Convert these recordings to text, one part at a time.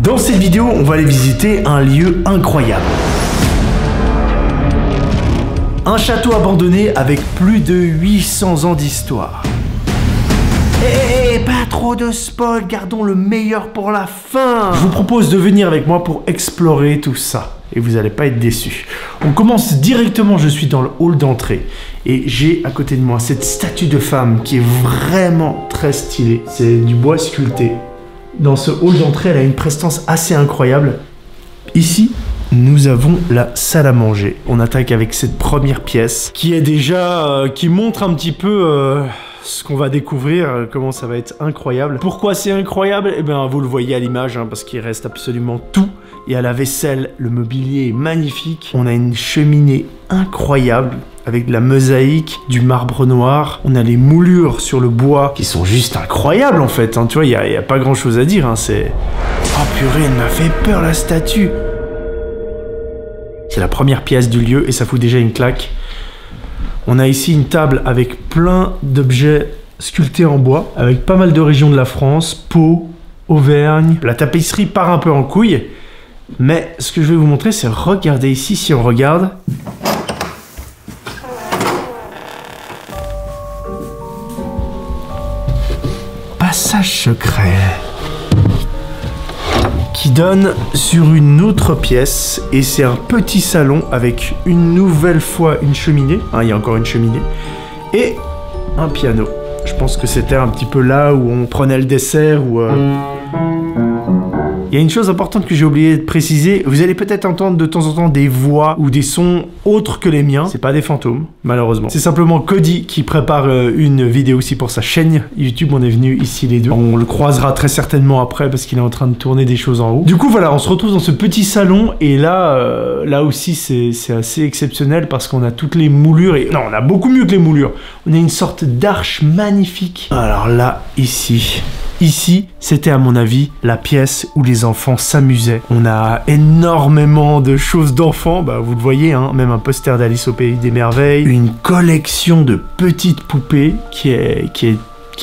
Dans cette vidéo, on va aller visiter un lieu incroyable. Un château abandonné avec plus de 800 ans d'histoire. Pas trop de spoil, gardons le meilleur pour la fin. Je vous propose de venir avec moi pour explorer tout ça. Et vous n'allez pas être déçus. On commence directement, je suis dans le hall d'entrée. Et j'ai à côté de moi cette statue de femme qui est vraiment très stylée. C'est du bois sculpté. Dans ce hall d'entrée, elle a une prestance assez incroyable. Ici, nous avons la salle à manger. On attaque avec cette première pièce qui est déjà... qui montre un petit peu... ce qu'on va découvrir, comment ça va être incroyable. Pourquoi c'est incroyable? Eh bien, vous le voyez à l'image, parce qu'il reste absolument tout. Il y a la vaisselle, le mobilier est magnifique. On a une cheminée incroyable avec de la mosaïque, du marbre noir. On a les moulures sur le bois qui sont juste incroyables en fait. Tu vois, il n'y a pas grand chose à dire. C'est... Oh purée, elle m'a fait peur la statue. C'est la première pièce du lieu et ça fout déjà une claque. On a ici une table avec plein d'objets sculptés en bois, avec pas mal de régions de la France, Pau, Auvergne. La tapisserie part un peu en couille, mais ce que je vais vous montrer, c'est regardez ici, si on regarde. Passage secret. Qui donne sur une autre pièce et c'est un petit salon avec une nouvelle fois une cheminée, il y a encore une cheminée et un piano. Je pense que c'était un petit peu là où on prenait le dessert ou Il y a une chose importante que j'ai oublié de préciser, vous allez peut-être entendre de temps en temps des voix ou des sons autres que les miens, c'est pas des fantômes, malheureusement. C'est simplement Cody qui prépare une vidéo aussi pour sa chaîne YouTube, on est venus ici les deux. On le croisera très certainement après parce qu'il est en train de tourner des choses en haut. Du coup voilà, on se retrouve dans ce petit salon et là, là aussi c'est assez exceptionnel parce qu'on a toutes les moulures et... Non, on a beaucoup mieux que les moulures. On a une sorte d'arche magnifique. Alors là, Ici, c'était à mon avis la pièce où les enfants s'amusaient. On a énormément de choses d'enfants, vous le voyez, même un poster d'Alice au Pays des Merveilles, une collection de petites poupées qui est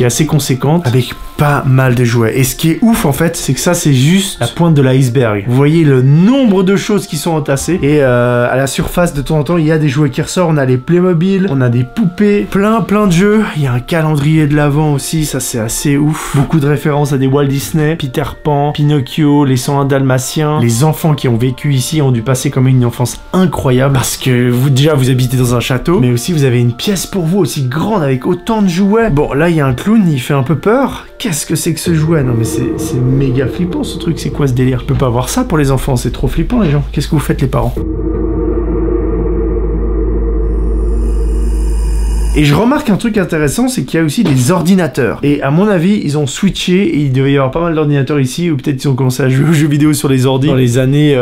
assez conséquente, avec pas mal de jouets. Et ce qui est ouf en fait, c'est que ça c'est juste la pointe de l'iceberg. Vous voyez le nombre de choses qui sont entassées et à la surface de temps en temps il y a des jouets qui ressortent. On a les Playmobil, on a des poupées, plein de jeux. Il y a un calendrier de l'Avent aussi, ça c'est assez ouf. Beaucoup de références à des Walt Disney, Peter Pan, Pinocchio, les 101 Dalmatiens. Les enfants qui ont vécu ici ont dû passer comme une enfance incroyable parce que vous habitez dans un château, mais aussi vous avez une pièce pour vous aussi grande avec autant de jouets. Bon là il y a un clown, il fait un peu peur. Qu'est-ce que c'est que ce jouet? Non mais c'est méga flippant ce truc, c'est quoi ce délire? Je peux pas avoir ça pour les enfants, c'est trop flippant les gens. Qu'est-ce que vous faites les parents? Et je remarque un truc intéressant, c'est qu'il y a aussi des ordinateurs. Et à mon avis, ils ont switché et il devait y avoir pas mal d'ordinateurs ici, ou peut-être ils ont commencé à jouer aux jeux vidéo sur les ordi dans les années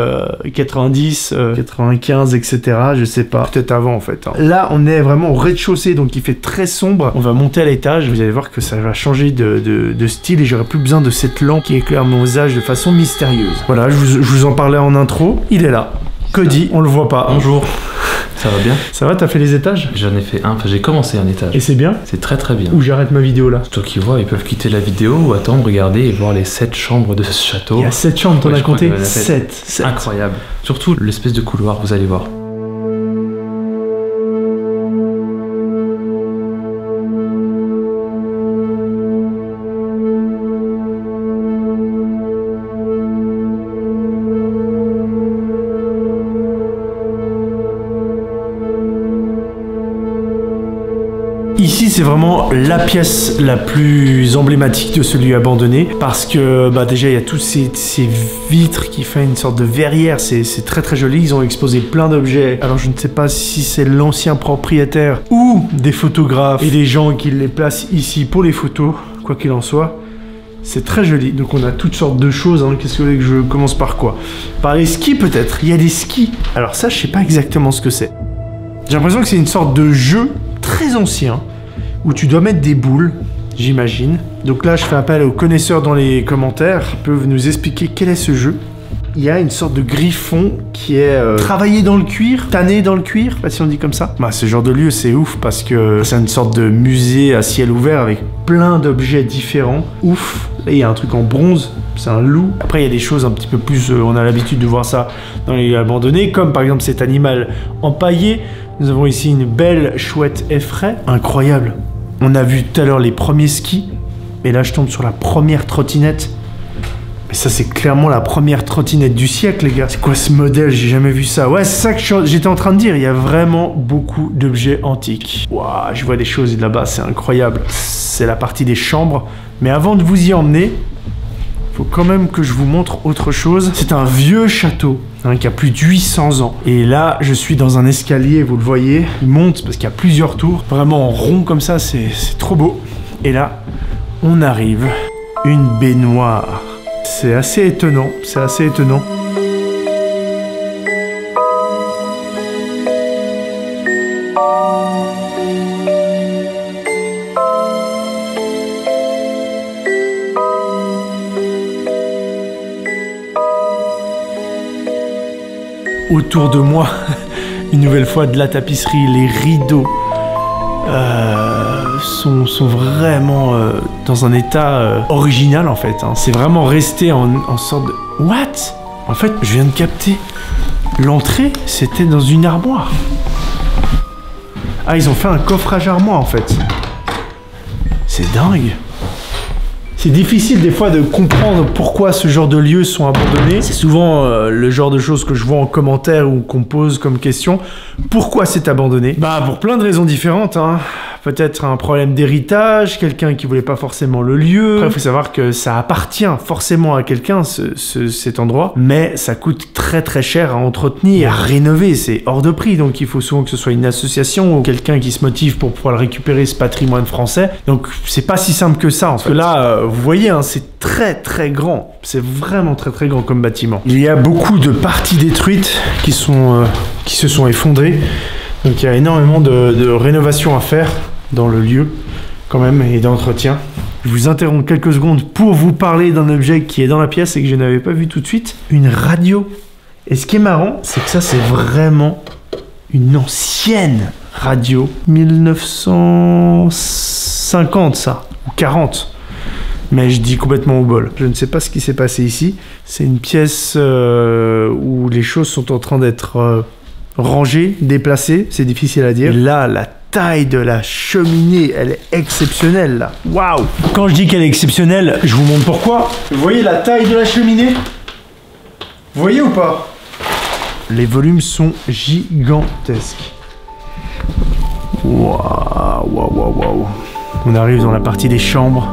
90, 95, etc. Je sais pas. Peut-être avant en fait. Là, on est vraiment au rez-de-chaussée, donc il fait très sombre. On va monter à l'étage, vous allez voir que ça va changer de style et j'aurai plus besoin de cette lampe qui éclaire mon visage de façon mystérieuse. Voilà, je vous en parlais en intro, il est là. Cody, on le voit pas. Bonjour. Ça va bien? Ça va, t'as fait les étages? J'en ai fait un, j'ai commencé un étage. Et c'est bien? C'est très bien. Ou j'arrête ma vidéo là? C'est toi qui vois, ils peuvent quitter la vidéo ou attendre, regarder et voir les 7 chambres de ce château. Il y a 7 chambres, t'en as compté? 7. C'est incroyable. Surtout l'espèce de couloir, vous allez voir. Ici, c'est vraiment la pièce la plus emblématique de ce lieu abandonné parce que déjà il y a tous ces vitres qui font une sorte de verrière, c'est très joli. Ils ont exposé plein d'objets. Alors je ne sais pas si c'est l'ancien propriétaire ou des photographes et des gens qui les placent ici pour les photos, quoi qu'il en soit. C'est très joli, donc on a toutes sortes de choses. Qu'est-ce que vous voulez que je commence par quoi? Par les skis peut-être. Il y a des skis. Alors ça, je sais pas exactement ce que c'est. J'ai l'impression que c'est une sorte de jeu très ancien où tu dois mettre des boules, j'imagine. Donc là, je fais appel aux connaisseurs dans les commentaires qui peuvent nous expliquer quel est ce jeu. Il y a une sorte de griffon qui est travaillé dans le cuir, tanné dans le cuir, pas si on dit comme ça. Ce genre de lieu, c'est ouf parce que c'est une sorte de musée à ciel ouvert avec plein d'objets différents. Ouf, Là, il y a un truc en bronze, c'est un loup. Après, il y a des choses un petit peu plus... on a l'habitude de voir ça dans les lieux abandonnés, comme par exemple cet animal empaillé. Nous avons ici une belle chouette effraie. Incroyable. On a vu tout à l'heure les premiers skis. Et là, je tombe sur la première trottinette. Mais ça, c'est clairement la première trottinette du siècle, les gars. C'est quoi ce modèle? J'ai jamais vu ça. Ouais, c'est ça que j'étais en train de dire. Il y a vraiment beaucoup d'objets antiques. Waouh, je vois des choses là-bas, c'est incroyable. C'est la partie des chambres. Mais avant de vous y emmener, faut quand même que je vous montre autre chose. C'est un vieux château hein, qui a plus de 800 ans. Et là, je suis dans un escalier, vous le voyez. Il monte parce qu'il y a plusieurs tours. Vraiment en rond comme ça, c'est trop beau. Et là, on arrive. Une baignoire. C'est assez étonnant, c'est assez étonnant. Autour de moi, une nouvelle fois de la tapisserie, les rideaux sont vraiment dans un état original en fait. Hein. C'est vraiment resté en sorte de... What? En fait, je viens de capter. L'entrée, c'était dans une armoire. Ah, ils ont fait un coffrage armoire en fait. C'est dingue. C'est difficile des fois de comprendre pourquoi ce genre de lieux sont abandonnés. C'est souvent le genre de choses que je vois en commentaire ou qu'on pose comme question. Pourquoi c'est abandonné? Bah pour plein de raisons différentes. Hein. Peut-être un problème d'héritage, quelqu'un qui voulait pas forcément le lieu. Après, il faut savoir que ça appartient forcément à quelqu'un, cet endroit. Mais ça coûte très très cher à entretenir, à rénover. C'est hors de prix. Donc il faut souvent que ce soit une association ou quelqu'un qui se motive pour pouvoir récupérer ce patrimoine français. Donc c'est pas si simple que ça en fait. Parce que là, vous voyez, hein, c'est très très grand. C'est vraiment très très grand comme bâtiment. Il y a beaucoup de parties détruites qui se sont effondrées. Donc il y a énormément de rénovation à faire dans le lieu quand même et d'entretien. Je vous interromps quelques secondes pour vous parler d'un objet qui est dans la pièce et que je n'avais pas vu tout de suite. Une radio. Et ce qui est marrant, c'est que ça c'est vraiment une ancienne radio. 1950 ça, ou 40. Mais je dis complètement au bol. Je ne sais pas ce qui s'est passé ici. C'est une pièce où les choses sont en train d'être rangées, déplacées. C'est difficile à dire. Et là, la taille de la cheminée, elle est exceptionnelle là. Waouh! Quand je dis qu'elle est exceptionnelle, je vous montre pourquoi. Vous voyez la taille de la cheminée? Vous voyez ou pas? Les volumes sont gigantesques. Waouh, waouh, waouh, waouh. On arrive dans la partie des chambres.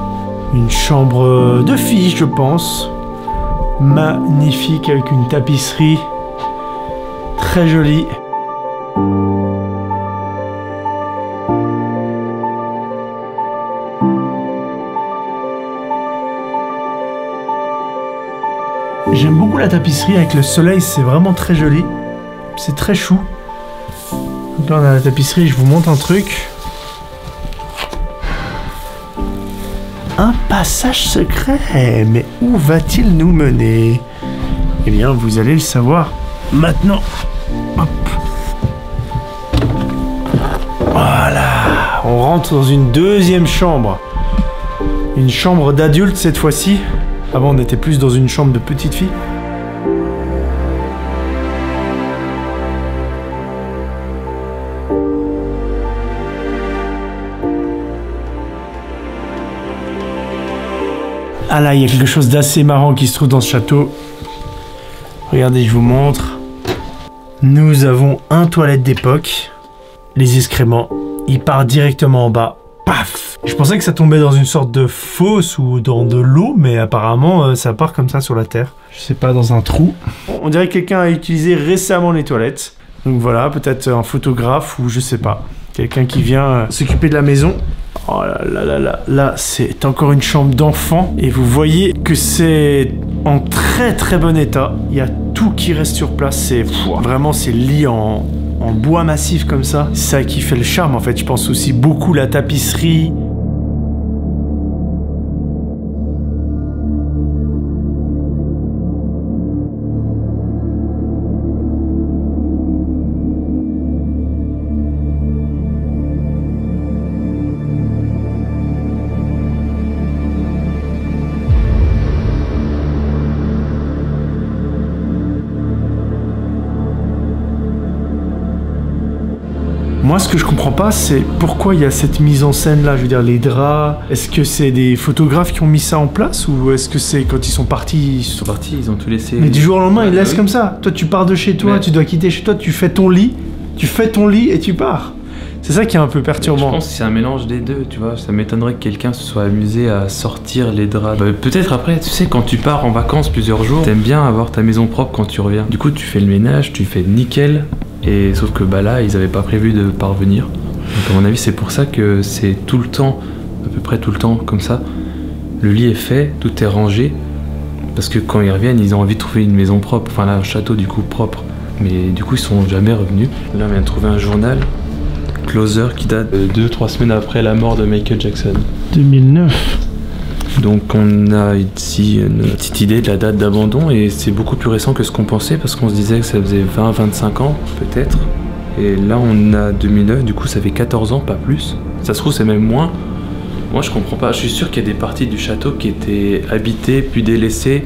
Une chambre de fille, je pense. Magnifique, avec une tapisserie très jolie. J'aime beaucoup la tapisserie avec le soleil, c'est vraiment très joli. C'est très chou. Donc là on a la tapisserie, je vous montre un truc. Un passage secret, mais où va-t-il nous mener? Eh bien, vous allez le savoir maintenant. Hop. Voilà, on rentre dans une deuxième chambre. Une chambre d'adulte cette fois-ci. Avant, on était plus dans une chambre de petite fille. Ah là, il y a quelque chose d'assez marrant qui se trouve dans ce château. Regardez, je vous montre. Nous avons un toilette d'époque. Les excréments, il part directement en bas. Paf! Je pensais que ça tombait dans une sorte de fosse ou dans de l'eau, mais apparemment, ça part comme ça sur la terre. Je sais pas, dans un trou. On dirait que quelqu'un a utilisé récemment les toilettes. Donc voilà, peut-être un photographe ou je sais pas. Quelqu'un qui vient s'occuper de la maison. Oh là là là là, là c'est encore une chambre d'enfant et vous voyez que c'est en très très bon état. Il y a tout qui reste sur place, c'est vraiment c'est lit en bois massif comme ça. C'est ça qui fait le charme en fait, je pense aussi beaucoup la tapisserie. Moi, ce que je comprends pas, c'est pourquoi il y a cette mise en scène là. Je veux dire, les draps. Est-ce que c'est des photographes qui ont mis ça en place ou est-ce que c'est quand ils sont partis? Ils sont partis, ils ont tout laissé. Mais du jour au lendemain, ils laissent comme ça. Toi, tu pars de chez toi, tu dois quitter chez toi, tu fais ton lit et tu pars. C'est ça qui est un peu perturbant. Je pense que c'est un mélange des deux, tu vois. Ça m'étonnerait que quelqu'un se soit amusé à sortir les draps. Peut-être après, tu sais, quand tu pars en vacances plusieurs jours, t'aimes bien avoir ta maison propre quand tu reviens. Du coup, tu fais le ménage, tu fais nickel. Et sauf que là, ils avaient pas prévu de parvenir. Donc à mon avis, c'est pour ça que c'est tout le temps, à peu près tout le temps comme ça. Le lit est fait, tout est rangé. Parce que quand ils reviennent, ils ont envie de trouver une maison propre. Enfin, là, un château du coup propre. Mais du coup, ils sont jamais revenus. Là, on vient de trouver un journal. Closer qui date de 2-3 semaines après la mort de Michael Jackson. 2009. Donc on a ici une petite idée de la date d'abandon et c'est beaucoup plus récent que ce qu'on pensait parce qu'on se disait que ça faisait 20-25 ans peut-être. Et là on a 2009, du coup ça fait 14 ans, pas plus. Ça se trouve c'est même moins. Moi je comprends pas, je suis sûr qu'il y a des parties du château qui étaient habitées puis délaissées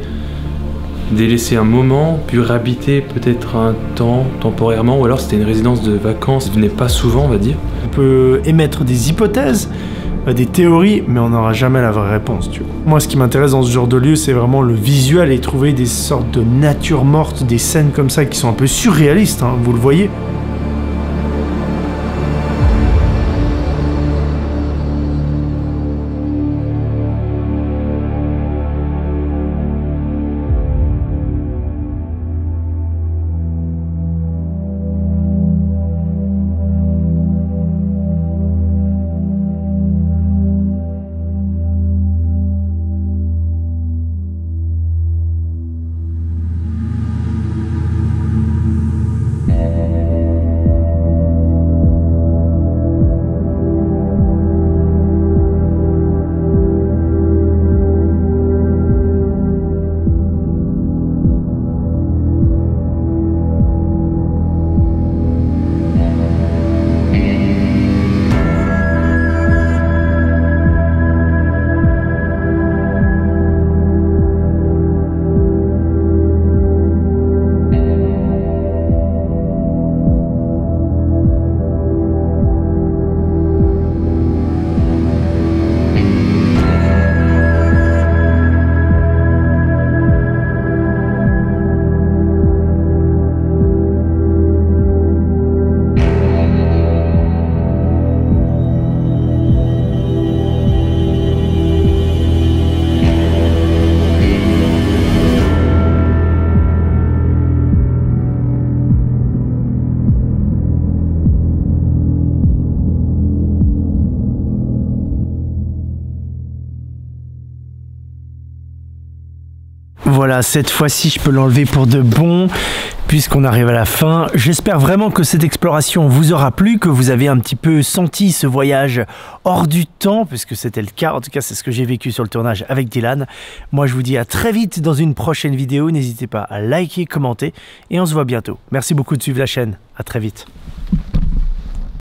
un moment, puis réhabiter peut-être un temps temporairement, ou alors c'était une résidence de vacances, ils venaient pas souvent on va dire. On peut émettre des hypothèses, des théories, mais on n'aura jamais la vraie réponse, tu vois. Moi ce qui m'intéresse dans ce genre de lieu, c'est vraiment le visuel et trouver des sortes de nature morte, des scènes comme ça qui sont un peu surréalistes, hein, vous le voyez. Voilà, cette fois-ci, je peux l'enlever pour de bon, puisqu'on arrive à la fin. J'espère vraiment que cette exploration vous aura plu, que vous avez un petit peu senti ce voyage hors du temps, puisque c'était le cas. En tout cas, c'est ce que j'ai vécu sur le tournage avec Dylan. Moi, je vous dis à très vite dans une prochaine vidéo. N'hésitez pas à liker, commenter, et on se voit bientôt. Merci beaucoup de suivre la chaîne. À très vite.